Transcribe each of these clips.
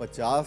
50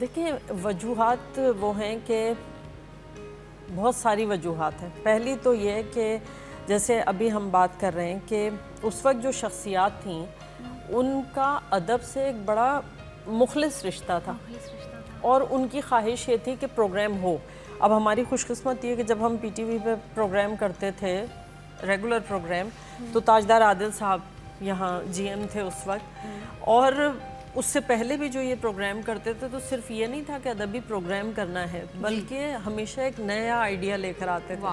دیکھیں وجوہات وہ ہیں کہ بہت ساری وجوہات ہیں. پہلی تو یہ کہ جیسے ابھی ہم بات کر رہے ہیں کہ اس وقت جو شخصیات تھیں ان کا ادب سے ایک بڑا مخلص رشتہ تھا اور ان کی خواہش یہ تھی کہ پروگرام ہو. اب ہماری خوش قسمتی ہے کہ جب ہم پی ٹی وی پہ پروگرام کرتے تھے ریگولر پروگرام تو تاجدار عادل صاحب یہاں جی ایم تھے اس وقت, اور اس سے پہلے بھی جو یہ پروگرام کرتے تھے تو صرف یہ نہیں تھا کہ ادبی پروگرام کرنا ہے بلکہ ہمیشہ ایک نیا آئیڈیا لے کر آتے تھے.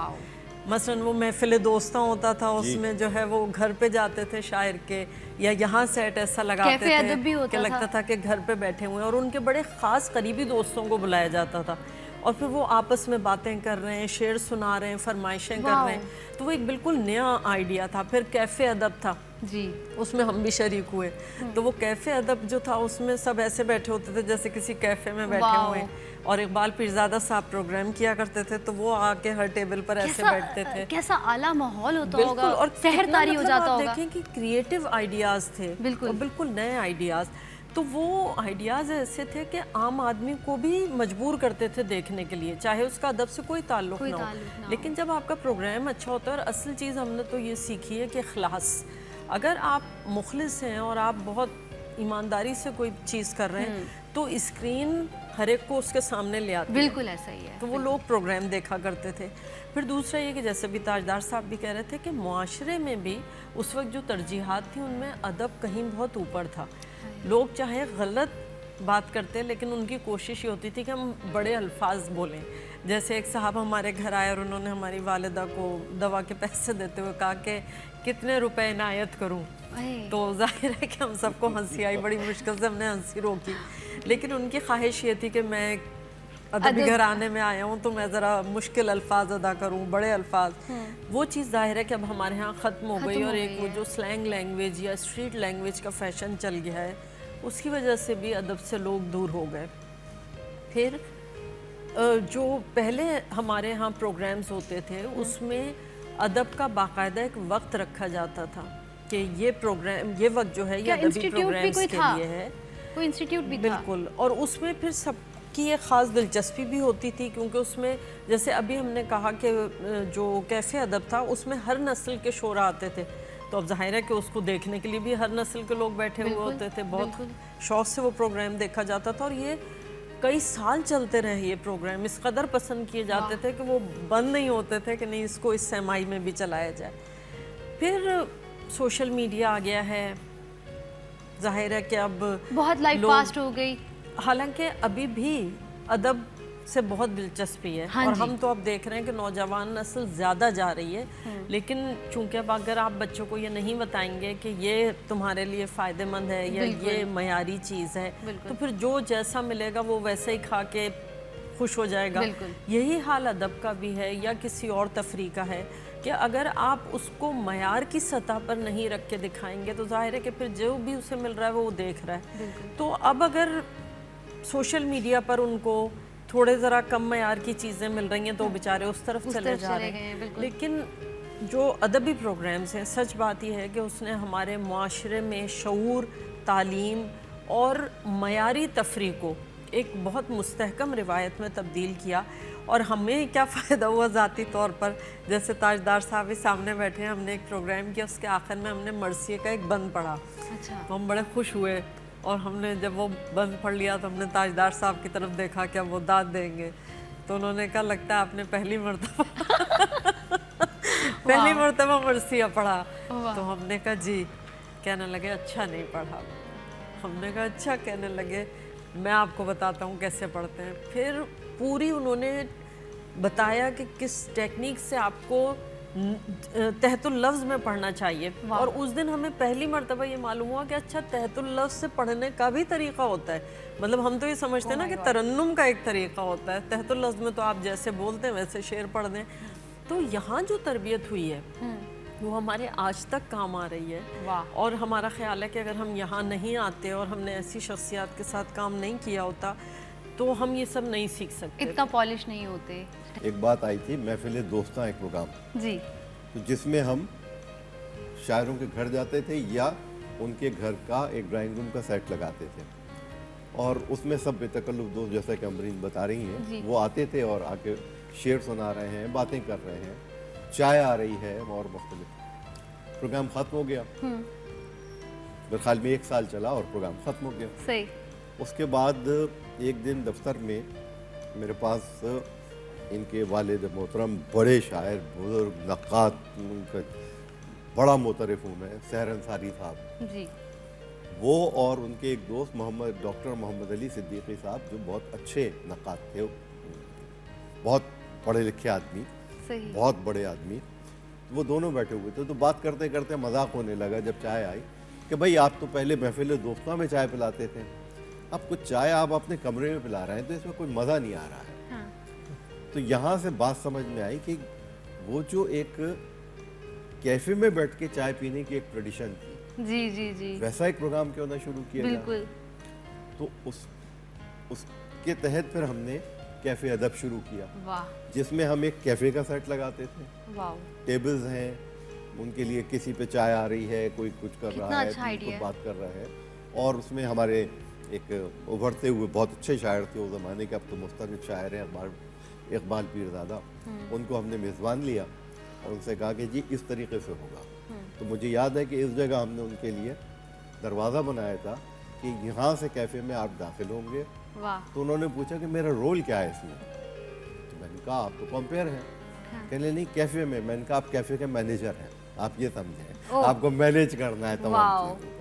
مثلا وہ محفل دوستاں ہوتا تھا, اس میں جو ہے وہ گھر پہ جاتے تھے شاعر کے, یا یہاں سیٹ ایسا لگاتے تھے کہ لگتا تھا کہ گھر پہ بیٹھے ہوئے ہیں, اور ان کے بڑے خاص قریبی دوستوں کو بلایا جاتا تھا اور پھر وہ آپس میں باتیں کر رہے ہیں, شعر سنا رہے ہیں, فرمائشیں کر رہے ہیں. تو وہ ایک بالکل نیا آئیڈیا تھا. پھر کیفے ادب تھا جی, اس میں ہم بھی شریک ہوئے. تو وہ کیفے ادب جو تھا اس میں سب ایسے بیٹھے ہوتے تھے جیسے کسی کیفے میں بیٹھے ہوئے ہیں, اور اقبال پیرزادہ صاحب پروگرام کیا کرتے تھے تو وہ آ کے ہر ٹیبل پر ایسے بیٹھتے تھے. کیسا اعلیٰ ماحول ہوتا ہوگا, اور سحر طاری ہو جاتا ہوگا. دیکھیں کہ کریٹیو آئیڈیاز تھے, بالکل نئے آئیڈیاز. تو وہ آئیڈیاز ایسے تھے کہ عام آدمی کو بھی مجبور کرتے تھے دیکھنے کے لیے, چاہے اس کا ادب سے کوئی تعلق نہ ہو. لیکن جب آپ کا پروگرام اچھا ہوتا ہے, اور اصل چیز ہم نے تو یہ سیکھی ہے کہ اخلاص. اگر آپ مخلص ہیں اور آپ بہت ایمانداری سے کوئی چیز کر رہے ہیں تو اسکرین ہر ایک کو اس کے سامنے لے آتی ہے. بالکل ایسا ہی ہے. تو وہ لوگ پروگرام دیکھا کرتے تھے. پھر دوسرا یہ کہ جیسے بھی تاجدار صاحب بھی کہہ رہے تھے کہ معاشرے میں بھی اس وقت جو ترجیحات تھیں ان میں ادب کہیں بہت اوپر تھا. لوگ چاہے غلط بات کرتے لیکن ان کی کوشش یہ ہوتی تھی کہ ہم بڑے الفاظ بولیں. جیسے ایک صاحب ہمارے گھر آئے اور انہوں نے ہماری والدہ کو دوا کے پیسے دیتے ہوئے کہا کہ کتنے روپے عنایت کروں. تو ظاہر ہے کہ ہم سب کو ہنسی آئی, بڑی مشکل سے ہم نے ہنسی روکی. لیکن ان کی خواہش یہ تھی کہ میں ادبی گھرانے میں آیا ہوں تو میں ذرا مشکل الفاظ ادا کروں, بڑے الفاظ. وہ چیز ظاہر ہے کہ اب ہمارے ہاں ختم ہو گئی, اور ایک وہ جو سلینگ لینگویج یا اسٹریٹ لینگویج کا فیشن چل گیا ہے اس کی وجہ سے بھی ادب سے لوگ دور ہو گئے. پھر جو پہلے ہمارے ہاں پروگرامز ہوتے تھے اس میں ادب کا باقاعدہ ایک وقت رکھا جاتا تھا کہ یہ پروگرام, یہ وقت جو ہے یہ ادبی پروگرامز کے لیے ہے. کوئی انسٹیٹیوٹ بھی تھا بالکل. اور اس میں پھر سب کی ایک خاص دلچسپی بھی ہوتی تھی کیونکہ اس میں جیسے ابھی ہم نے کہا کہ جو کیفے ادب تھا اس میں ہر نسل کے شعراء آتے تھے. تو اب ظاہر ہے کہ اس کو دیکھنے کے لیے بھی ہر نسل کے لوگ بیٹھے ہوئے ہوتے تھے. بہت شوق سے وہ پروگرام دیکھا جاتا تھا, اور یہ کئی سال چلتے رہے. یہ پروگرام اس قدر پسند کیے جاتے تھے کہ وہ بند نہیں ہوتے تھے کہ نہیں اس کو اس سمائی میں بھی چلایا جائے. پھر سوشل میڈیا آ گیا ہے, ظاہر ہے کہ اب بہت لائف فاسٹ ہو گئی. حالانکہ ابھی بھی ادب سے بہت دلچسپی ہے, اور ہم تو اب دیکھ رہے ہیں کہ نوجوان نسل زیادہ جا رہی ہے. لیکن چونکہ اب اگر آپ بچوں کو یہ نہیں بتائیں گے کہ یہ تمہارے لیے فائدہ مند ہے یا یہ معیاری چیز ہے تو پھر جو جیسا ملے گا وہ ویسے ہی کھا کے خوش ہو جائے گا. یہی حال ادب کا بھی ہے یا کسی اور تفریح کا ہے کہ اگر آپ اس کو معیار کی سطح پر نہیں رکھ کے دکھائیں گے تو ظاہر ہے کہ پھر جو بھی اسے مل رہا ہے وہ دیکھ رہا ہے. تو اب اگر سوشل میڈیا پر ان کو تھوڑے ذرا کم معیار کی چیزیں مل رہی ہیں تو بیچارے اس طرف چلے جا رہے ہیں. لیکن جو ادبی پروگرامز ہیں, سچ بات یہ ہے کہ اس نے ہمارے معاشرے میں شعور, تعلیم اور معیاری تفریح کو ایک بہت مستحکم روایت میں تبدیل کیا. اور ہمیں کیا فائدہ ہوا ذاتی طور پر, جیسے تاجدار صاحب بھی سامنے بیٹھے ہیں, ہم نے ایک پروگرام کیا, اس کے آخر میں ہم نے مرثیے کا ایک بند پڑھا. تو ہم بڑے خوش ہوئے, اور ہم نے جب وہ بند پڑھ لیا تو ہم نے تاجدار صاحب کی طرف دیکھا کہ اب وہ داد دیں گے. تو انہوں نے کہا لگتا ہے آپ نے پہلی مرتبہ مرثیہ پڑھا. تو ہم نے کہا جی. کہنے لگے اچھا نہیں پڑھا. ہم نے کہا اچھا. کہنے لگے میں آپ کو بتاتا ہوں کیسے پڑھتے ہیں. پھر پوری انہوں نے بتایا کہ کس ٹیکنیک سے آپ کو تحت اللفظ میں پڑھنا چاہیے. اور اس دن ہمیں پہلی مرتبہ یہ معلوم ہوا کہ اچھا تحت اللفظ سے پڑھنے کا بھی طریقہ ہوتا ہے. مطلب ہم تو یہ سمجھتے ہیں نا کہ ترنم کا ایک طریقہ ہوتا ہے, تحت اللفظ میں تو آپ جیسے بولتے ہیں ویسے شعر پڑھ دیں. تو یہاں جو تربیت ہوئی ہے وہ ہمارے آج تک کام آ رہی ہے. اور ہمارا خیال ہے کہ اگر ہم یہاں نہیں آتے اور ہم نے ایسی شخصیات کے ساتھ کام نہیں کیا ہوتا تو ہم یہ سب نہیں سیکھ سکتے, اتنا پالش نہیں ہوتے. ایک بات آئی تھی محفل دوستاں ایک پروگرام جی, جس میں ہم شاعروں کے گھر جاتے تھے یا ان کے گھر کا ایک ڈرائنگ روم کا سیٹ لگاتے تھے. اور اس میں سب بے تکلف دوست جیسا کہ امرین بتا رہی جی۔ ہیں وہ آتے تھے اور آ کے شعر سنا رہے ہیں، باتیں کر رہے ہیں، چائے آ رہی ہے اور مختلف۔ پروگرام ختم ہو گیا، میرے خیال میں 1 سال چلا اور پروگرام ختم ہو گیا۔ صحیح۔ اس کے بعد ایک دن دفتر میں میرے پاس ان کے والد محترم بڑے شاعر، بزرگ نقاد، ان کا بڑا معترف ہوں میں، سحر انصاری صاحب، جی۔ وہ اور ان کے ایک دوست ڈاکٹر محمد علی صدیقی صاحب جو بہت اچھے نقاد تھے، بہت پڑھے لکھے آدمی، صحیح۔ بہت بڑے آدمی، وہ دونوں بیٹھے ہوئے تھے۔ تو بات کرتے کرتے مذاق ہونے لگا جب چائے آئی کہ بھائی آپ تو پہلے محفل دوستوں میں چائے پلاتے تھے، اب کچھ چائے آپ اپنے کمرے میں پلا رہے ہیں تو اس میں کوئی مزہ نہیں آ رہا ہے۔ ہاں۔ تو یہاں سے بات سمجھ میں آئی کہ وہ جو ایک کیفے میں بیٹھ کے چائے پینے کی ایک ٹریڈیشن تھی، جی جی جی، ویسا ایک پروگرام کیوں نہ شروع کیا جائے۔ بالکل۔ تو اس کے تحت پھر ہم نے کیفے ادب شروع کیا، واہ جس میں ہم ایک کیفے کا سیٹ لگاتے تھے، واو، ٹیبلز ہیں ان کے لیے، کسی پہ چائے آ رہی ہے، کوئی کچھ کر کتنا رہا ہے، اچھا کوئی idea ہے۔ بات کر رہا ہے، اور اس میں ہمارے ایک ابھرتے ہوئے بہت اچھے شاعر تھے اس زمانے کے، اب تو مستند شاعر ہیں، اقبال پیرزادہ، ان کو ہم نے میزبان لیا اور ان سے کہا کہ جی اس طریقے سے ہوگا۔ تو مجھے یاد ہے کہ اس جگہ ہم نے ان کے لیے دروازہ بنایا تھا کہ یہاں سے کیفے میں آپ داخل ہوں گے۔ واہ، تو انہوں نے پوچھا کہ میرا رول کیا ہے اس میں، تو میں نے کہا آپ تو کمپیئر ہیں، کہنے نہیں کیفے میں، میں نے کہا آپ کیفے کے مینیجر ہیں، آپ یہ سمجھیں، آپ کو مینیج کرنا ہے تمام چیزوں کو۔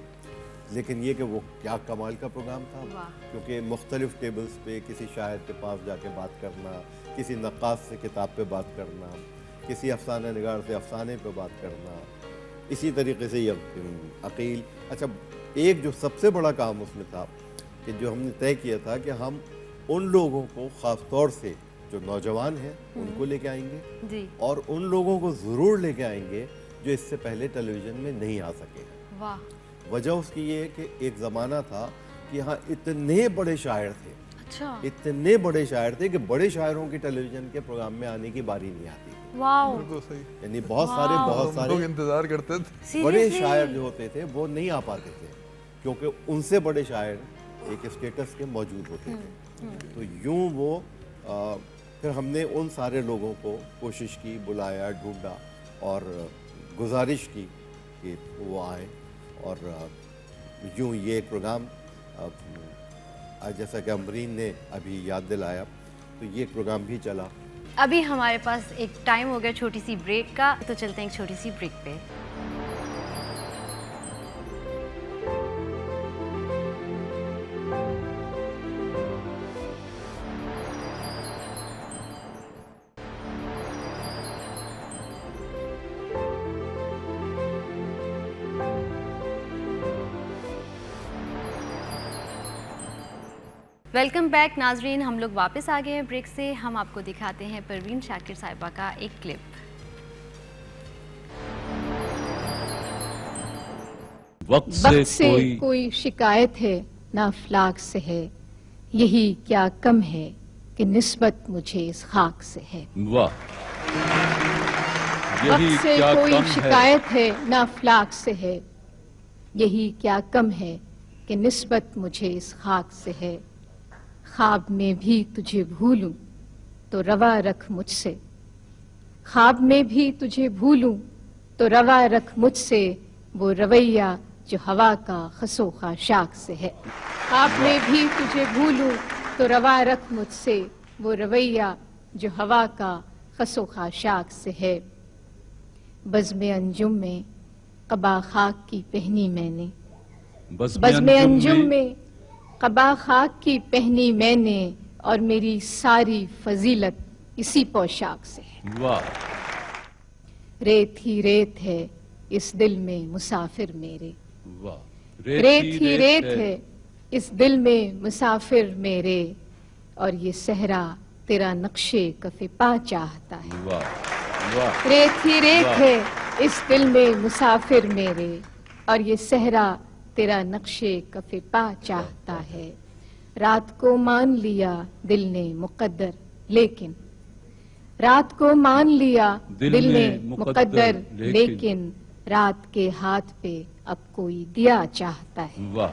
لیکن یہ کہ وہ کیا کمال کا پروگرام تھا، کیونکہ مختلف ٹیبلز پہ کسی شاعر کے پاس جا کے بات کرنا، کسی نقاد سے کتاب پہ بات کرنا، کسی افسانہ نگار سے افسانے پہ بات کرنا، اسی طریقے سے یہ عقیل۔ اچھا، ایک جو سب سے بڑا کام اس میں تھا کہ جو ہم نے طے کیا تھا کہ ہم ان لوگوں کو خاص طور سے جو نوجوان ہیں ان کو لے کے آئیں گے، جی، اور ان لوگوں کو ضرور لے کے آئیں گے جو اس سے پہلے ٹیلی ویژن میں نہیں آ سکے۔ واہ، وجہ اس کی یہ ہے کہ ایک زمانہ تھا کہ یہاں اتنے بڑے شاعر تھے، اچھا، اتنے بڑے شاعر تھے کہ بڑے شاعروں کی ٹیلی ویژن کے پروگرام میں آنے کی باری نہیں آتی، واو، بالکل صحیح، یعنی بہت سارے لوگ انتظار کرتے تھے۔ بڑے Seriously؟ شاعر جو ہوتے تھے وہ نہیں آ پاتے تھے، کیونکہ ان سے بڑے شاعر ایک اسٹیٹس کے موجود ہوتے تھے۔ تو یوں وہ پھر ہم نے ان سارے لوگوں کو کوشش کی، بلایا، ڈھونڈا اور گزارش کی کہ وہ آئیں، اور یوں یہ پروگرام جیسا کہ امرین نے ابھی یاد دلایا تو یہ پروگرام بھی چلا۔ ابھی ہمارے پاس ایک ٹائم ہو گیا چھوٹی سی بریک کا، تو چلتے ہیں ایک چھوٹی سی بریک پہ۔ ویلکم بیک ناظرین، ہم لوگ واپس آ گئے ہیں بریک سے۔ ہم آپ کو دکھاتے ہیں پروین شاکر صاحبہ کا ایک کلپ۔ وقت سے کوئی شکایت ہے نہ افلاک سے ہے، یہی کیا کم ہے کہ نسبت مجھے اس خاک سے ہے۔ واہ، یہی وقت سے کیا کوئی کم ہے، شکایت ہے نہ افلاک سے ہے، یہی کیا کم ہے کہ نسبت مجھے اس خاک سے ہے۔ خواب میں بھی تجھے بھولوں تو روا رکھ مجھ سے، خواب میں بھی تجھے بھولوں تو روا رکھ مجھ سے وہ رویہ جو ہوا کا خس و خاشاک سے ہے۔ خواب میں بھی تجھے بھولوں تو روا رکھ مجھ سے وہ رویہ جو ہوا کا خس و خاشاک سے ہے۔ بزم انجم میں قبا خاک کی پہنی میں نے، بزم انجم میں قبا خاک کی پہنی میں نے، اور میری ساری فضیلت اسی پوشاک سے ہے۔ واہ، ریت ہی ریت ہے اس دل میں مسافر میرے، واہ، ریت ہی ریت ہے اس دل میں مسافر میرے، اور یہ صحرا تیرا نقشے کف پا چاہتا ہے۔ واہ، واہ، ریت ہی ریت ہے اس دل میں مسافر میرے، اور یہ صحرا تیرا نقشے کف پا چاہتا ہے۔ رات کو مان لیا دل نے مقدر لیکن، رات کو مان لیا دل نے مقدر لیکن، رات کے ہاتھ پہ اب کوئی دیا چاہتا ہے۔ واہ،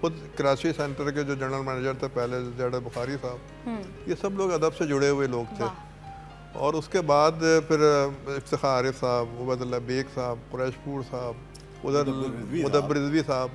خود کراچی سینٹر کے جو جنرل مینیجر تھے پہلے زیادہ بخاری صاحب، یہ سب لوگ ادب سے جڑے ہوئے لوگ تھے. اور اس کے بعد پھر افتخار عارف صاحب، عبید اللہ بیگ صاحب، قریش پور صاحب، ادھر مدبر رضوی صاحب،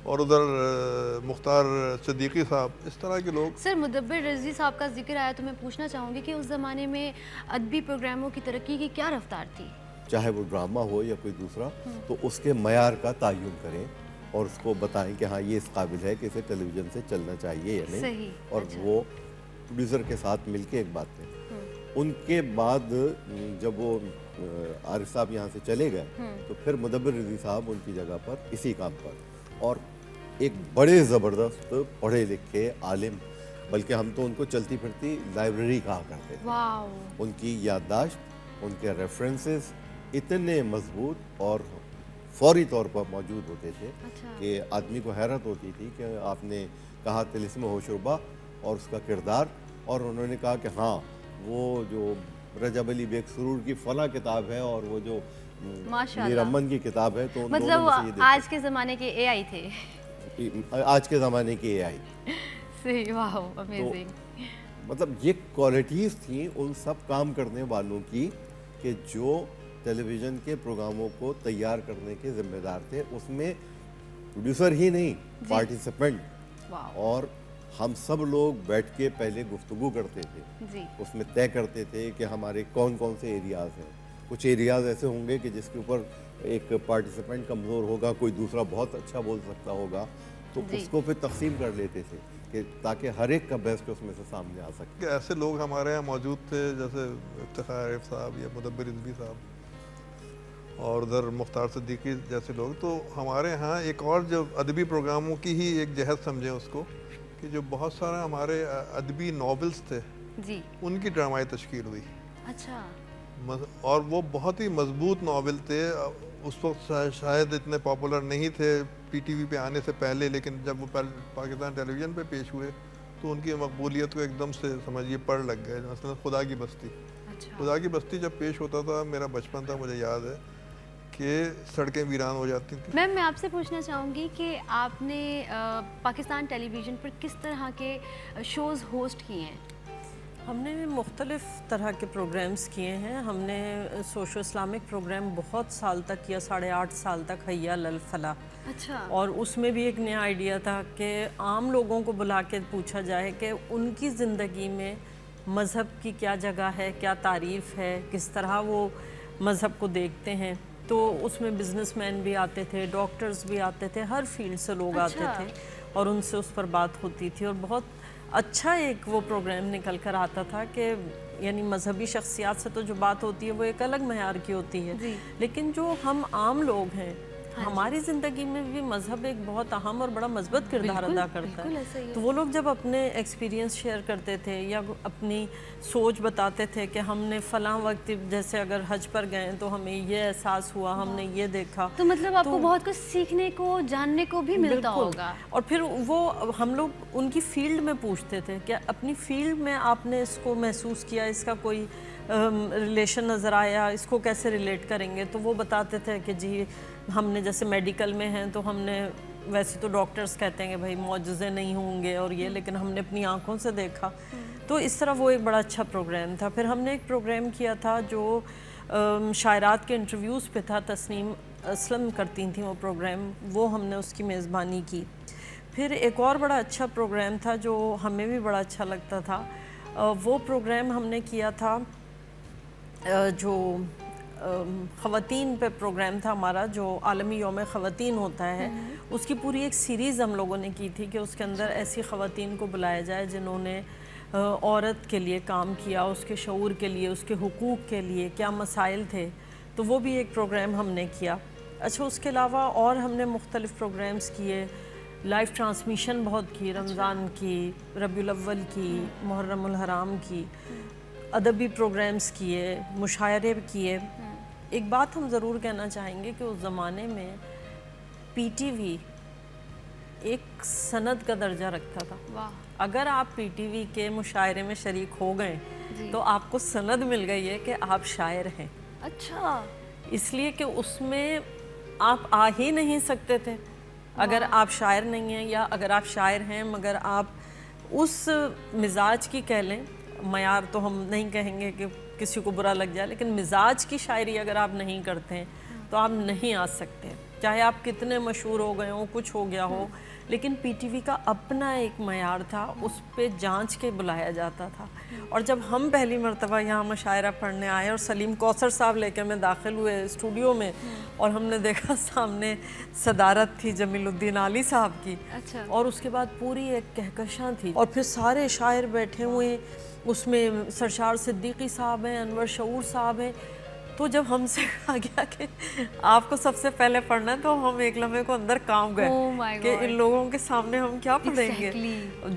اور ادھر مختار صدیقی صاحب، اس طرح کے لوگ. سر مدبر رضوی صاحب کا ذکر آیا تو میں پوچھنا چاہوں گی کہ اس زمانے میں ادبی پروگراموں کی ترقی کی کیا رفتار تھی؟ چاہے وہ ڈرامہ ہو یا کوئی دوسرا، تو اس کے معیار کا تعین کریں اور اس کو بتائیں کہ ہاں یہ اس قابل ہے کہ اسے ٹیلی ویژن سے چلنا چاہیے یا نہیں. اور وہ پروڈیوسر کے ساتھ مل کے ایک بات ہے. ان کے بعد جب وہ عارف صاحب یہاں سے چلے گئے تو پھر مدبر رضوی صاحب ان کی جگہ پر اسی کام پر، اور ایک بڑے زبردست پڑھے لکھے عالم، بلکہ ہم تو ان کو چلتی پھرتی لائبریری کہا کرتے تھے. ان کی یادداشت، ان کے ریفرنسز اتنے مضبوط اور فوری طور پر موجود ہوتے تھے کہ آدمی کو حیرت ہوتی تھی کہ آپ نے کہا طلسم ہوش ربا اور اس کا کردار، اور انہوں نے کہا کہ ہاں وہ جو رجب علی بیگ سرور کی فلاں کتاب ہے اور وہ جو میر امن کی کتاب ہے، تو مطلب آج کے زمانے کے اے آئی تھے. آج کے زمانے کی اے آئی. صحیح، واو امیزنگ. مطلب یہ کوالٹیز تھیں ان سب کام کرنے والوں کی کہ جو ٹیلی ویژن کے پروگراموں کو تیار کرنے کے ذمہ دار تھے. اس میں پروڈیوسر ہی نہیں، پارٹیسپینٹ. اور ہم سب لوگ بیٹھ کے پہلے گفتگو کرتے تھے، اس میں طے کرتے تھے کہ ہمارے کون کون سے ایریاز ہیں. کچھ ایریاز ایسے ہوں گے کہ جس کے اوپر ایک پارٹیسپینٹ کمزور ہوگا، کوئی دوسرا بہت اچھا بول سکتا ہوگا، تو اس کو پھر تقسیم کر لیتے تھے کہ تاکہ ہر ایک کا بیسٹ اس میں سے سامنے آ سکے. کہ ایسے لوگ ہمارے یہاں موجود تھے جیسے افتخار عارف صاحب یا مدبر رضوی صاحب اور ادھر مختار صدیقی جیسے لوگ. تو ہمارے ہاں ایک اور جو ادبی پروگراموں کی ہی ایک جہد سمجھیں اس کو، کہ جو بہت سارے ہمارے ادبی ناولز تھے ان کی ڈرامائی تشکیل ہوئی. اچھا. اور وہ بہت ہی مضبوط ناول تھے. اس وقت شاید اتنے پاپولر نہیں تھے پی ٹی وی پہ آنے سے پہلے، لیکن جب وہ پاکستان ٹیلی ویژن پہ پیش ہوئے تو ان کی مقبولیت کو ایک دم سے سمجھیے پڑ لگ گئے. مثلا خدا کی بستی. خدا کی بستی جب پیش ہوتا تھا، میرا بچپن تھا، مجھے یاد ہے کہ سڑکیں ویران ہو جاتی تھیں. میم میں آپ سے پوچھنا چاہوں گی کہ آپ نے پاکستان ٹیلی ویژن پر کس طرح کے شوز ہوسٹ کیے ہیں؟ ہم نے مختلف طرح کے پروگرامز کیے ہیں. ہم نے سوشو اسلامک پروگرام بہت سال تک کیا، 8.5 سال تک، حیا للفلاح. اچھا. اور اس میں بھی ایک نیا آئیڈیا تھا کہ عام لوگوں کو بلا کے پوچھا جائے کہ ان کی زندگی میں مذہب کی کیا جگہ ہے، کیا تعریف ہے، کس طرح وہ مذہب کو دیکھتے ہیں. تو اس میں بزنس مین بھی آتے تھے، ڈاکٹرز بھی آتے تھے، ہر فیلڈ سے لوگ آتے تھے اور ان سے اس پر بات ہوتی تھی. اور بہت اچھا ایک وہ پروگرام نکل کر آتا تھا کہ یعنی مذہبی شخصیات سے تو جو بات ہوتی ہے وہ ایک الگ معیار کی ہوتی ہے، لیکن جو ہم عام لوگ ہیں ہماری زندگی میں بھی مذہب ایک بہت اہم اور بڑا مثبت کردار ادا کرتا ہے. تو وہ لوگ جب اپنے ایکسپیرینس شیئر کرتے تھے یا اپنی سوچ بتاتے تھے کہ ہم نے فلاں وقت جیسے اگر حج پر گئے تو ہمیں یہ احساس ہوا، ہم نے یہ دیکھا. تو مطلب آپ کو بہت کچھ سیکھنے کو، جاننے کو بھی ملتا ہوگا. اور پھر وہ ہم لوگ ان کی فیلڈ میں پوچھتے تھے کہ اپنی فیلڈ میں آپ نے اس کو محسوس کیا، اس کا کوئی ریلیشن نظر آیا، اس کو کیسے ریلیٹ کریں گے. تو وہ بتاتے تھے کہ جی ہم نے جیسے میڈیکل میں ہیں تو ہم نے، ویسے تو ڈاکٹرز کہتے ہیں کہ بھائی معجزے نہیں ہوں گے اور یہ، لیکن ہم نے اپنی آنکھوں سے دیکھا. تو اس طرح وہ ایک بڑا اچھا پروگرام تھا. پھر ہم نے ایک پروگرام کیا تھا جو شاعرات کے انٹرویوز پہ تھا، تسنیم اسلم کرتی تھیں وہ پروگرام، وہ ہم نے اس کی میزبانی کی. پھر ایک اور بڑا اچھا پروگرام تھا جو ہمیں بھی بڑا اچھا لگتا تھا، وہ پروگرام ہم نے کیا تھا جو خواتین پہ پروگرام تھا ہمارا، جو عالمی یوم خواتین ہوتا ہے، اس کی پوری ایک سیریز ہم لوگوں نے کی تھی کہ اس کے اندر ایسی خواتین کو بلایا جائے جنہوں نے عورت کے لیے کام کیا، اس کے شعور کے لیے، اس کے حقوق کے لیے کیا مسائل تھے. تو وہ بھی ایک پروگرام ہم نے کیا. اچھا، اس کے علاوہ اور ہم نے مختلف پروگرامز کیے، لائیو ٹرانسمیشن بہت کی، رمضان کی، ربیع الاول کی، محرم الحرام کی، ادبی پروگرامز کیے، مشاعرے کیے. ایک بات ہم ضرور کہنا چاہیں گے کہ اس زمانے میں پی ٹی وی ایک سند کا درجہ رکھتا تھا. اگر آپ پی ٹی وی کے مشاعرے میں شریک ہو گئے تو آپ کو سند مل گئی ہے کہ آپ شاعر ہیں. اچھا. اس لیے کہ اس میں آپ آ ہی نہیں سکتے تھے. اگر آپ شاعر نہیں ہیں یا اگر آپ شاعر ہیں مگر آپ اس مزاج کی کہہ لیں، معیار تو ہم نہیں کہیں گے کہ کسی کو برا لگ جائے، لیکن مزاج کی شاعری اگر آپ نہیں کرتے ہیں تو آپ نہیں آ سکتے، چاہے آپ کتنے مشہور ہو گئے ہوں، کچھ ہو گیا ہو، لیکن پی ٹی وی کا اپنا ایک معیار تھا، اس پہ جانچ کے بلایا جاتا تھا۔ اور جب ہم پہلی مرتبہ یہاں مشاعرہ پڑھنے آئے اور سلیم کوثر صاحب لے کے میں داخل ہوئے اسٹوڈیو میں، اور ہم نے دیکھا سامنے صدارت تھی جمیل الدین عالی صاحب کی، اور اس کے بعد پوری ایک کہکشاں تھی، اور پھر سارے شاعر بیٹھے ہوئے، اس میں سرشار صدیقی صاحب ہیں، انور شعور صاحب ہیں۔ تو جب ہم سے کہا گیا کہ آپ کو سب سے پہلے پڑھنا ہے، تو ہم ایک لمحے کو اندر کام گئے کہ ان لوگوں کے سامنے ہم کیا پڑھیں گے،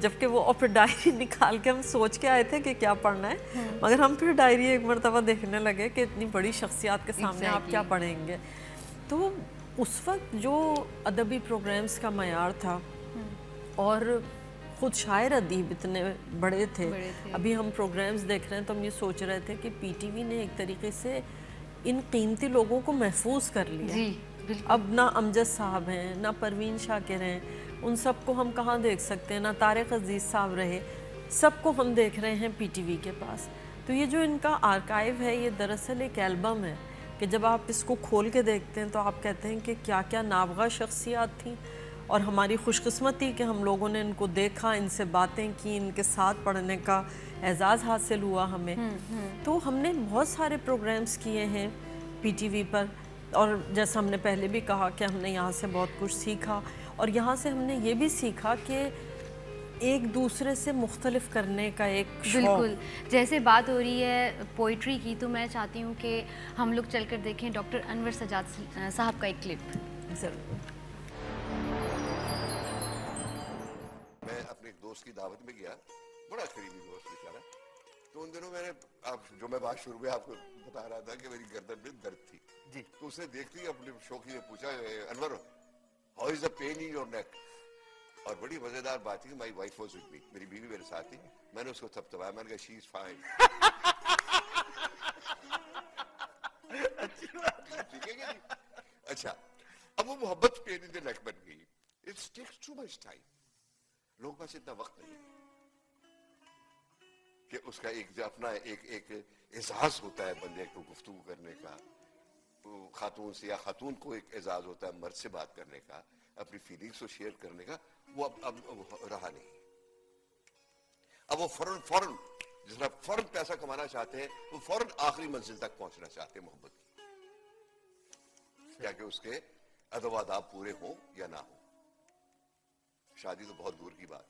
جبکہ وہ اور پھر ڈائری نکال کے ہم سوچ کے آئے تھے کہ کیا پڑھنا ہے، مگر ہم پھر ڈائری ایک مرتبہ دیکھنے لگے کہ اتنی بڑی شخصیات کے سامنے آپ کیا پڑھیں گے۔ تو اس وقت جو ادبی پروگرامز کا معیار تھا، اور خود شاعر ادیب اتنے بڑے تھے، ابھی ہم پروگرامز دیکھ رہے ہیں تو ہم یہ سوچ رہے تھے کہ پی ٹی وی نے ایک طریقے سے ان قیمتی لوگوں کو محفوظ کر لیا۔ اب نہ امجد صاحب ہیں، نہ پروین شاکر ہیں، ان سب کو ہم کہاں دیکھ سکتے ہیں، نہ طارق عزیز صاحب رہے، سب کو ہم دیکھ رہے ہیں پی ٹی وی کے پاس۔ تو یہ جو ان کا آرکائیو ہے، یہ دراصل ایک البم ہے کہ جب آپ اس کو کھول کے دیکھتے ہیں تو آپ کہتے ہیں کہ کیا کیا نابغہ شخصیات تھیں، اور ہماری خوش قسمتی کہ ہم لوگوں نے ان کو دیکھا، ان سے باتیں کی، ان کے ساتھ پڑھنے کا اعزاز حاصل ہوا ہمیں۔ تو ہم نے بہت سارے پروگرامز کیے ہیں پی ٹی وی پر، اور جیسا ہم نے پہلے بھی کہا کہ ہم نے یہاں سے بہت کچھ سیکھا، اور یہاں سے ہم نے یہ بھی سیکھا کہ ایک دوسرے سے مختلف کرنے کا ایک شوق۔ بالکل، جیسے بات ہو رہی ہے پوئٹری کی، تو میں چاہتی ہوں کہ ہم لوگ چل کر دیکھیں ڈاکٹر انور سجاد صاحب کا ایک کلپ۔ ضرور۔ میں اپنے ایک دوست کی دعوت میں گیا، بڑا قریبی دوست بیچارہ، تو ان دنوں میں نے جو میں بات شروع میں آپ کو بتا رہا تھا کہ میری گردن میں درد تھی جی، تو اس نے دیکھتے ہی اپنے شوقی نے پوچھا، Anwar how is the pain in your neck? اور بڑی مزیدار بات تھی، my wife was with me, میری بیوی میرے ساتھ تھی، میں نے اس کو تھپتھپایا، میں نے کہا شی از فائن۔ ٹھیک ہے کہ نہیں؟ اچھا، اب وہ محبت پین ان دا نیک بن گئی، it takes too much time, لوگ پاس اتنا وقت نہیں کہ اس کا ایک اپنا ایک اعزاز ہوتا ہے بندے کو گفتگو کرنے کا، خاتون سے، یا خاتون کو ایک اعزاز ہوتا ہے مرد سے بات کرنے کا، اپنی فیلنگز کو شیئر کرنے کا، وہ اب رہا نہیں۔ اب وہ فوراً جس طرح فوراً پیسہ کمانا چاہتے ہیں، وہ فوراً آخری منزل تک پہنچنا چاہتے ہیں محبت کی، کیا کہ اس کے ادب و آداب پورے ہوں یا نہ ہوں، شادی تو بہت دور کی بات۔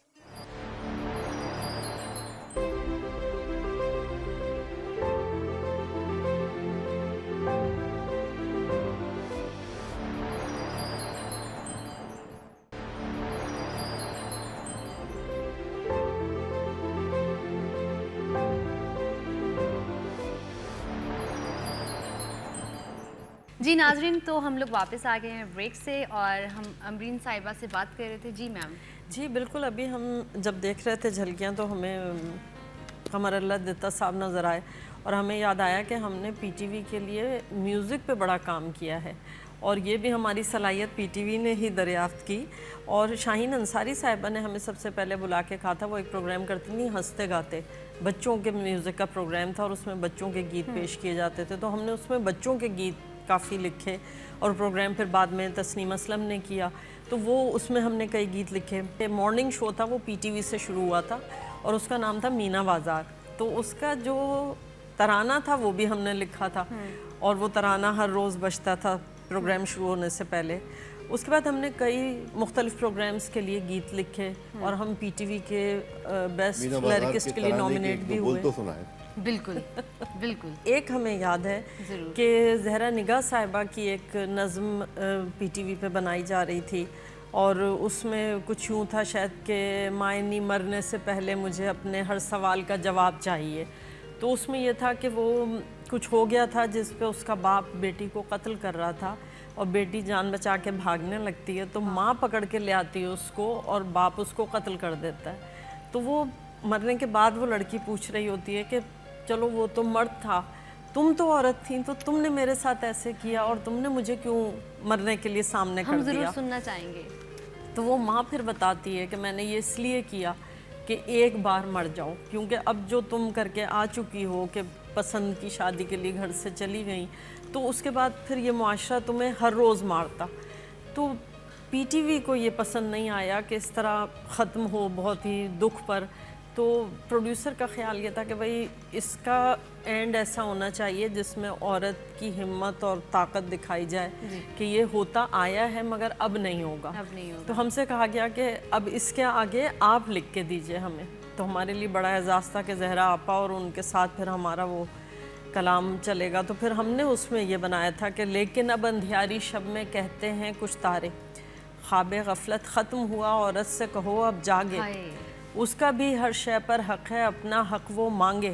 جی ناظرین، تو ہم لوگ واپس آ گئے ہیں بریک سے، اور ہم امرین صاحبہ سے بات کر رہے تھے۔ جی میم۔ جی بالکل، ابھی ہم جب دیکھ رہے تھے جھلکیاں تو ہمیں قمر اللہ دتا صاحب نظر آئے، اور ہمیں یاد آیا کہ ہم نے پی ٹی وی کے لیے میوزک پہ بڑا کام کیا ہے، اور یہ بھی ہماری صلاحیت پی ٹی وی نے ہی دریافت کی۔ اور شاہین انصاری صاحبہ نے ہمیں سب سے پہلے بلا کے کہا تھا، وہ ایک پروگرام کرتی تھیں ہنستے گاتے، بچوں کے میوزک کا پروگرام تھا، اور اس میں بچوں کے گیت پیش کیے جاتے تھے، تو ہم نے اس میں بچوں کے گیت کافی لکھے، اور پروگرام پھر بعد میں تسنیم اسلم نے کیا، تو وہ اس میں ہم نے کئی گیت لکھے۔ مارننگ شو تھا، وہ پی ٹی وی سے شروع ہوا تھا، اور اس کا نام تھا مینا بازار، تو اس کا جو ترانہ تھا وہ بھی ہم نے لکھا تھا، اور وہ ترانہ ہر روز بجتا تھا پروگرام شروع ہونے سے پہلے۔ اس کے بعد ہم نے کئی مختلف پروگرامز کے لیے گیت لکھے، اور ہم پی ٹی وی کے بیسٹ لیریکسٹ کے لیے نامنیٹ بھی ہوئے۔ بالکل بالکل۔ ایک ہمیں یاد ہے کہ زہرا نگاہ صاحبہ کی ایک نظم پی ٹی وی پہ بنائی جا رہی تھی، اور اس میں کچھ یوں تھا شاید کہ معنی مرنے سے پہلے مجھے اپنے ہر سوال کا جواب چاہیے، تو اس میں یہ تھا کہ وہ کچھ ہو گیا تھا جس پہ اس کا باپ بیٹی کو قتل کر رہا تھا، اور بیٹی جان بچا کے بھاگنے لگتی ہے، تو ماں پکڑ کے لے آتی ہے اس کو، اور باپ اس کو قتل کر دیتا ہے۔ تو وہ مرنے کے بعد وہ لڑکی پوچھ رہی ہوتی ہے کہ چلو وہ تو مرد تھا، تم تو عورت تھیں، تو تم نے میرے ساتھ ایسے کیا، اور تم نے مجھے کیوں مرنے کے لیے سامنے کر دیا؟ ہم ضرور سننا چاہیں گے۔ تو وہ ماں پھر بتاتی ہے کہ میں نے یہ اس لیے کیا کہ ایک بار مر جاؤ، کیونکہ اب جو تم کر کے آ چکی ہو کہ پسند کی شادی کے لیے گھر سے چلی گئیں، تو اس کے بعد پھر یہ معاشرہ تمہیں ہر روز مارتا. تو پی ٹی وی کو یہ پسند نہیں آیا کہ اس طرح ختم ہو بہت ہی دکھ پر. تو پروڈیوسر کا خیال یہ تھا کہ بھئی اس کا اینڈ ایسا ہونا چاہیے جس میں عورت کی ہمت اور طاقت دکھائی جائے کہ یہ ہوتا آیا ہے مگر اب نہیں ہوگا. تو ہم سے کہا گیا کہ اب اس کے آگے آپ لکھ کے دیجئے ہمیں. تو ہمارے لیے بڑا اعزاز تھا کہ زہرا آپا اور ان کے ساتھ پھر ہمارا وہ کلام چلے گا. تو پھر ہم نے اس میں یہ بنایا تھا کہ لیکن اب اندھیاری شب میں کہتے ہیں کچھ تارے، خواب غفلت ختم ہوا عورت سے کہو اب جاگے، اس کا بھی ہر شے پر حق ہے اپنا حق وہ مانگے،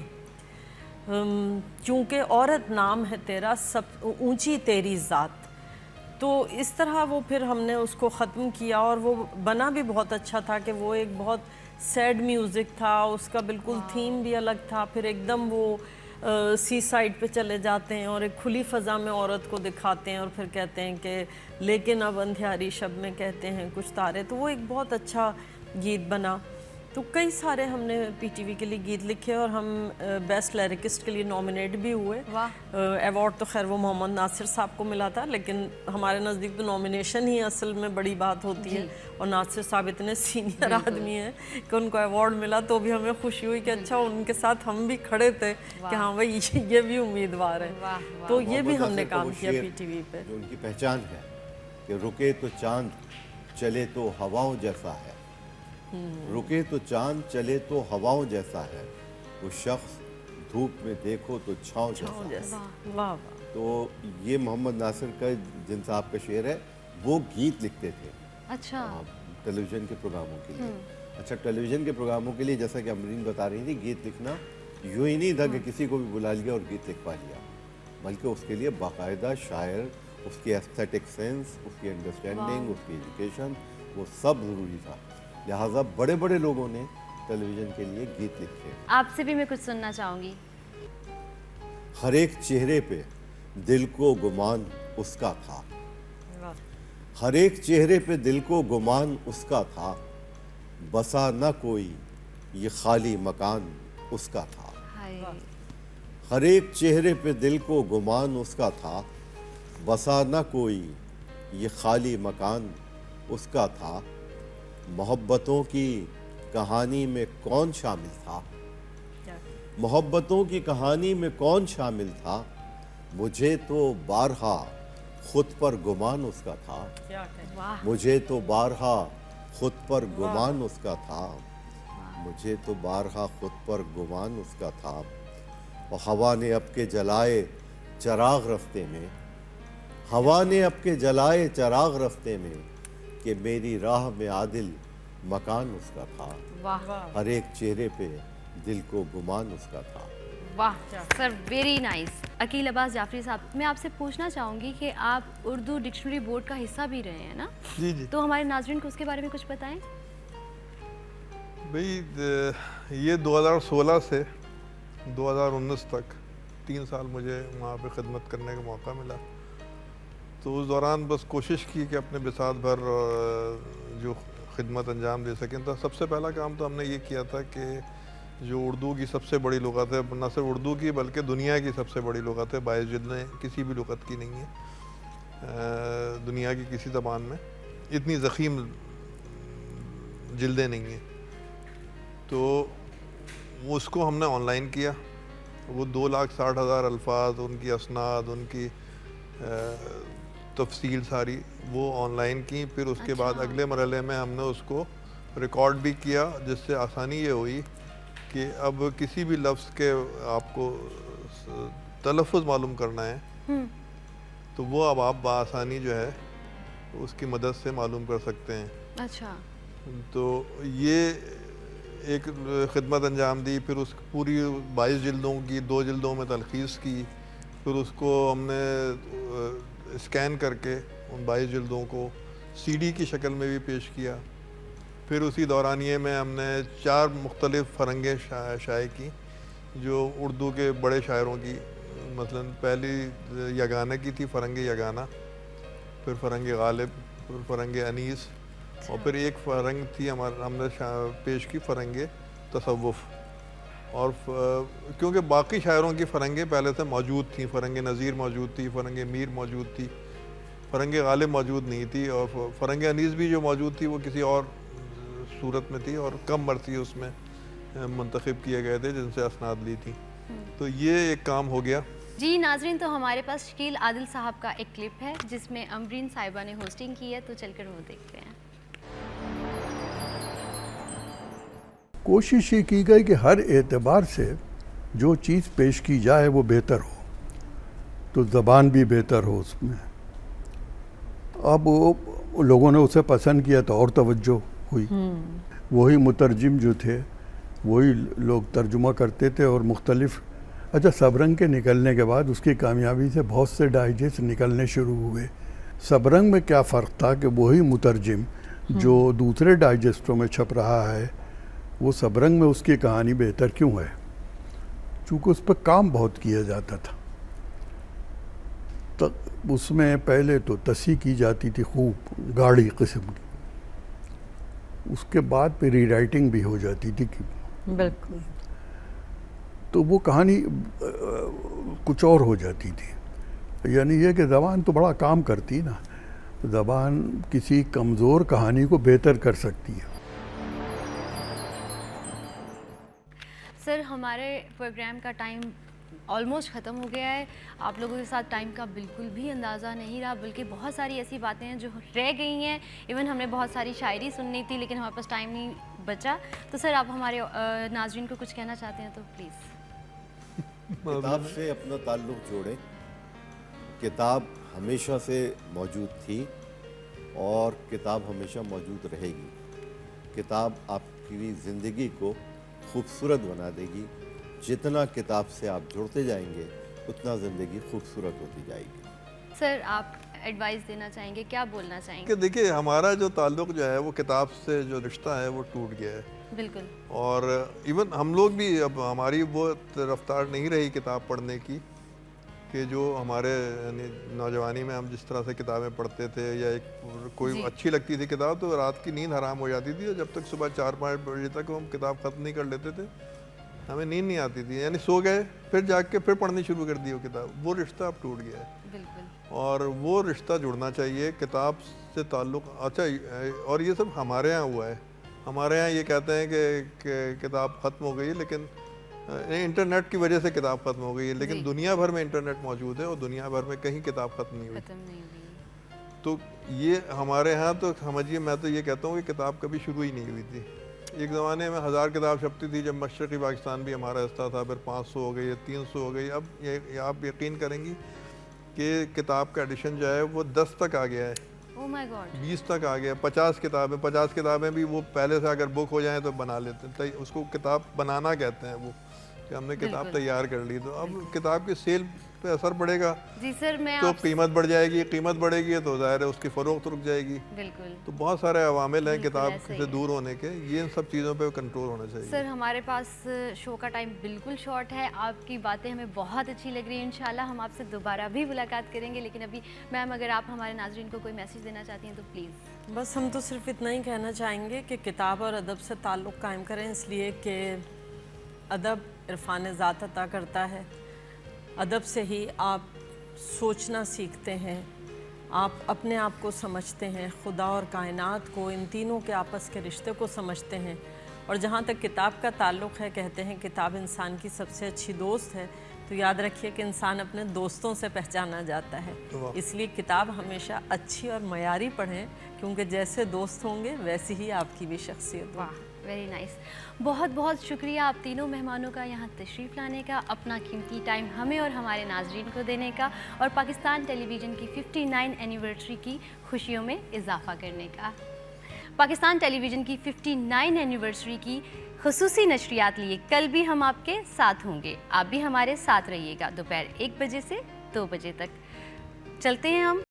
چونکہ عورت نام ہے تیرا سب اونچی تیری ذات. تو اس طرح وہ پھر ہم نے اس کو ختم کیا اور وہ بنا بھی بہت اچھا تھا کہ وہ ایک بہت سیڈ میوزک تھا، اس کا بالکل تھیم بھی الگ تھا. پھر ایک دم وہ سی سائڈ پہ چلے جاتے ہیں اور ایک کھلی فضا میں عورت کو دکھاتے ہیں اور پھر کہتے ہیں کہ لیکن اب اندھیاری شب میں کہتے ہیں کچھ تارے. تو وہ ایک بہت اچھا گیت بنا. تو کئی سارے ہم نے پی ٹی وی کے لیے گیت لکھے اور ہم بیسٹ لیرکسٹ کے لیے نامنیٹ بھی ہوئے. ایوارڈ تو خیر وہ محمد ناصر صاحب کو ملا تھا، لیکن ہمارے نزدیک تو نامنیشن ہی اصل میں بڑی بات ہوتی ہے. اور ناصر صاحب اتنے سینئر آدمی ہیں کہ ان کو ایوارڈ ملا تو بھی ہمیں خوشی ہوئی کہ اچھا ان کے ساتھ ہم بھی کھڑے تھے کہ ہاں بھائی یہ بھی امیدوار ہے. تو یہ بھی ہم نے کام کیا پی ٹی وی پہ. جو ان کی پہچان ہے کہ رکے تو چاند چلے تو ہواؤں جیسا ہے، رکے تو چاند چلے تو ہواؤں جیسا ہے، وہ شخص دھوپ میں دیکھو تو چھاؤں جیسا ہے. تو یہ محمد ناصر کا جن صاحب کا شعر ہے، وہ گیت لکھتے تھے اچھا ٹیلی ویژن کے پروگراموں کے لیے. اچھا ٹیلی ویژن کے پروگراموں کے لیے جیسا کہ امرین بتا رہی تھی، گیت لکھنا یوں ہی نہیں تھا کہ کسی کو بھی بلا لیا اور گیت لکھوا لیا، بلکہ اس کے لیے باقاعدہ شاعر، اس کی ایستھیٹک سینس، اس کی انڈرسٹینڈنگ، اس کی ایجوکیشن، وہ سب ضروری تھا. لہٰذا بڑے بڑے لوگوں نے ٹیلی ویژن کے لیے گیت لکھے. آپ سے بھی میں کچھ سننا چاہوں گی. ہر ایک چہرے پہ دل کو گمان اس کا تھا، ہر ایک چہرے پہ دل کو گمان اس کا تھا، بسا نہ کوئی یہ خالی مکان اس کا تھا. ہر ایک چہرے پہ دل کو گمان اس کا تھا، بسا نہ کوئی یہ خالی مکان اس کا تھا. محبتوں کی کہانی میں کون شامل تھا، محبتوں کی کہانی میں کون شامل تھا، مجھے تو بارہا خود پر گمان اس کا تھا، مجھے تو بارہا خود پر گمان اس کا تھا، مجھے تو بارہا خود پر گمان اس کا تھا. اور ہوا نے اب کے جلائے چراغ رستے میں، ہوا نے اب کے جلائے چراغ رستے میں، کہ میری راہ میں عادل مکان اس کا تھا. ہر ایک چہرے پہ دل کو گمان اس کا تھا. واہ سر، ویری نائس. عقیل عباس جعفری صاحب، میں آپ سے پوچھنا چاہوں گی کہ آپ اردو ڈکشنری بورڈ کا حصہ بھی رہے ہیں نا؟ جی. تو ہمارے ناظرین کو اس کے بارے میں کچھ بتائیں. بھئی یہ 2016 سے 2019 تک 3 سال مجھے وہاں پہ خدمت کرنے کا موقع ملا. تو اس دوران بس کوشش کی کہ اپنے بساط بھر جو خدمت انجام دے سکیں. تو سب سے پہلا کام تو ہم نے یہ کیا تھا کہ جو اردو کی سب سے بڑی لغت ہے، نہ صرف اردو کی بلکہ دنیا کی سب سے بڑی لغت ہے، 22 جلدیں کسی بھی لغت کی نہیں ہیں، دنیا کی کسی زبان میں اتنی ضخیم جلدیں نہیں ہیں. تو اس کو ہم نے آن لائن کیا. وہ 2,60,000 الفاظ، ان کی اسناد، ان کی تفصیل ساری وہ آن لائن کی. پھر اس کے بعد اگلے مرحلے میں ہم نے اس کو ریکارڈ بھی کیا، جس سے آسانی یہ ہوئی کہ اب کسی بھی لفظ کے آپ کو تلفظ معلوم کرنا ہے تو وہ اب آپ بآسانی جو ہے اس کی مدد سے معلوم کر سکتے ہیں. اچھا. تو یہ ایک خدمت انجام دی. پھر اس پوری 22 جلدوں کی 2 جلدوں میں تلخیص کی. پھر اس کو ہم نے اسکین کر کے ان 22 جلدوں کو سی ڈی کی شکل میں بھی پیش کیا. پھر اسی دورانیے میں ہم نے 4 مختلف فرنگیں شائع کی جو اردو کے بڑے شاعروں کی، مثلا پہلی یگانہ کی تھی، فرنگ یگانہ، پھر فرنگ غالب، پھر فرنگ انیس، اور پھر ایک فرنگ تھی ہم نے پیش کی فرنگ تصوف، اور کیونکہ باقی شاعروں کی فرنگیں پہلے سے موجود تھیں، فرنگ نذیر موجود تھی، فرنگ میر موجود تھی، فرنگ غالب موجود نہیں تھی، اور فرنگ انیس بھی جو موجود تھی وہ کسی اور صورت میں تھی اور کم مرثی اس میں منتخب کیے گئے تھے جن سے اسناد لی تھی. تو یہ ایک کام ہو گیا. جی ناظرین، تو ہمارے پاس شکیل عادل صاحب کا ایک کلپ ہے جس میں امبرین صاحبہ نے ہوسٹنگ کی ہے، تو چل کر وہ دیکھتے ہیں. کوشش یہ کی گئی کہ ہر اعتبار سے جو چیز پیش کی جائے وہ بہتر ہو، تو زبان بھی بہتر ہو اس میں. اب وہ لوگوں نے اسے پسند کیا تو اور توجہ ہوئی. وہی مترجم جو تھے وہی لوگ ترجمہ کرتے تھے اور مختلف. اچھا، سبرنگ کے نکلنے کے بعد اس کی کامیابی سے بہت سے ڈائجسٹ نکلنے شروع ہوئے. سبرنگ میں کیا فرق تھا کہ وہی مترجم جو دوسرے ڈائجسٹوں میں چھپ رہا ہے وہ سبرنگ میں اس کی کہانی بہتر کیوں ہے؟ چونکہ اس پہ کام بہت کیا جاتا تھا. تو اس میں پہلے تو تصحیح کی جاتی تھی خوب گاڑی قسم کی، اس کے بعد پہ ری رائٹنگ بھی ہو جاتی تھی. بالکل. تو وہ کہانی کچھ اور ہو جاتی تھی. یعنی یہ کہ زبان تو بڑا کام کرتی نا، زبان کسی کمزور کہانی کو بہتر کر سکتی ہے. سر، ہمارے پروگرام کا ٹائم آلموسٹ ختم ہو گیا ہے. آپ لوگوں کے ساتھ ٹائم کا بالکل بھی اندازہ نہیں رہا، بلکہ بہت ساری ایسی باتیں ہیں جو رہ گئی ہیں. ایون ہم نے بہت ساری شاعری سننی تھی لیکن ہمارے پاس ٹائم نہیں بچا. تو سر، آپ ہمارے ناظرین کو کچھ کہنا چاہتے ہیں تو پلیز. کتاب سے اپنا تعلق جوڑیں. کتاب ہمیشہ سے موجود تھی اور کتاب ہمیشہ موجود رہے گی. کتاب آپ کی زندگی کو خوبصورت بنا دے گی. جتنا کتاب سے آپ جڑتے جائیں گے اتنا زندگی خوبصورت ہوتی جائے گی. سر، آپ ایڈوائز دینا چاہیں گے، کیا بولنا چاہیں گے؟ کہ دیکھیے، ہمارا جو تعلق جو ہے وہ کتاب سے جو رشتہ ہے وہ ٹوٹ گیا ہے. بالکل. اور ایون ہم لوگ بھی اب ہماری وہ رفتار نہیں رہی کتاب پڑھنے کی کہ جو ہمارے یعنی نوجوانی میں ہم جس طرح سے کتابیں پڑھتے تھے، یا ایک کوئی اچھی لگتی تھی کتاب تو رات کی نیند حرام ہو جاتی تھی، اور جب تک صبح 4-5 بجے تک ہم کتاب ختم نہیں کر لیتے تھے ہمیں نیند نہیں آتی تھی. یعنی سو گئے، پھر جاگ کے پھر پڑھنی شروع کر دی وہ کتاب. وہ رشتہ اب ٹوٹ گیا ہے. بالکل. اور وہ رشتہ جڑنا چاہیے کتاب سے تعلق. اچھا، اور یہ سب ہمارے ہاں ہوا ہے. ہمارے ہاں یہ کہتے ہیں کہ کتاب ختم ہو گئی ہے، لیکن انٹرنیٹ کی وجہ سے کتاب ختم ہو گئی ہے، لیکن دنیا بھر میں انٹرنیٹ موجود ہے اور دنیا بھر میں کہیں کتاب ختم نہیں ہوئی. تو یہ ہمارے ہاں تو سمجھیے، میں تو یہ کہتا ہوں کہ کتاب کبھی شروع ہی نہیں ہوئی تھی. ایک زمانے میں 1000 کتاب چھپتی تھی جب مشرقی پاکستان بھی ہمارا حصہ تھا، پھر 500 ہو گئی، 300 ہو گئی. اب یہ آپ یقین کریں گی کہ کتاب کا ایڈیشن جو ہے وہ 10 تک آ گیا ہے. 20 تک آ گیا. 50 کتابیں 50 کتابیں بھی وہ پہلے سے اگر بک ہو جائیں تو بنا لیتے ہیں. اس کو کتاب بنانا کہتے ہیں وہ، کہ ہم نے کتاب تیار کر لی. تو اب کتاب کی سیل پہ اثر پڑے گا. جی سر، میں تو قیمت بڑھ جائے گی. قیمت بڑھے گی تو ظاہر ہے اس کی فروخت رک جائے گی. بالکل. تو بہت سارے عوامل ہیں کتاب سے دور ہونے کے. یہ ان سب چیزوں پہ کنٹرول ہونا چاہیے. سر، ہمارے پاس شو کا ٹائم بالکل شارٹ ہے. آپ کی باتیں ہمیں بہت اچھی لگ رہی ہیں. انشاءاللہ ہم آپ سے دوبارہ بھی ملاقات کریں گے. لیکن ابھی میم، اگر آپ ہمارے ناظرین کو کوئی میسیج دینا چاہتی ہیں تو پلیز. بس ہم تو صرف اتنا ہی کہنا چاہیں گے کہ کتاب اور ادب سے تعلق قائم کریں، اس لیے کہ ادب عرفان ذات عطا کرتا ہے. ادب سے ہی آپ سوچنا سیکھتے ہیں، آپ اپنے آپ کو سمجھتے ہیں، خدا اور کائنات کو، ان تینوں کے آپس کے رشتے کو سمجھتے ہیں. اور جہاں تک کتاب کا تعلق ہے، کہتے ہیں کتاب انسان کی سب سے اچھی دوست ہے. تو یاد رکھیے کہ انسان اپنے دوستوں سے پہچانا جاتا ہے. اس لیے کتاب ہمیشہ اچھی اور معیاری پڑھیں، کیونکہ جیسے دوست ہوں گے ویسی ہی آپ کی بھی شخصیت. واہ، ویری نائس. بہت بہت شکریہ آپ تینوں مہمانوں کا یہاں تشریف لانے کا، اپنا قیمتی ٹائم ہمیں اور ہمارے ناظرین کو دینے کا، اور پاکستان ٹیلی ویژن کی 59 اینیورسری کی خوشیوں میں اضافہ کرنے کا. پاکستان ٹیلی ویژن کی 59 اینیورسری کی خصوصی نشریات لیے کل بھی ہم آپ کے ساتھ ہوں گے. آپ بھی ہمارے ساتھ رہیے گا دوپہر 1 بجے سے 2 بجے تک. چلتے ہیں ہم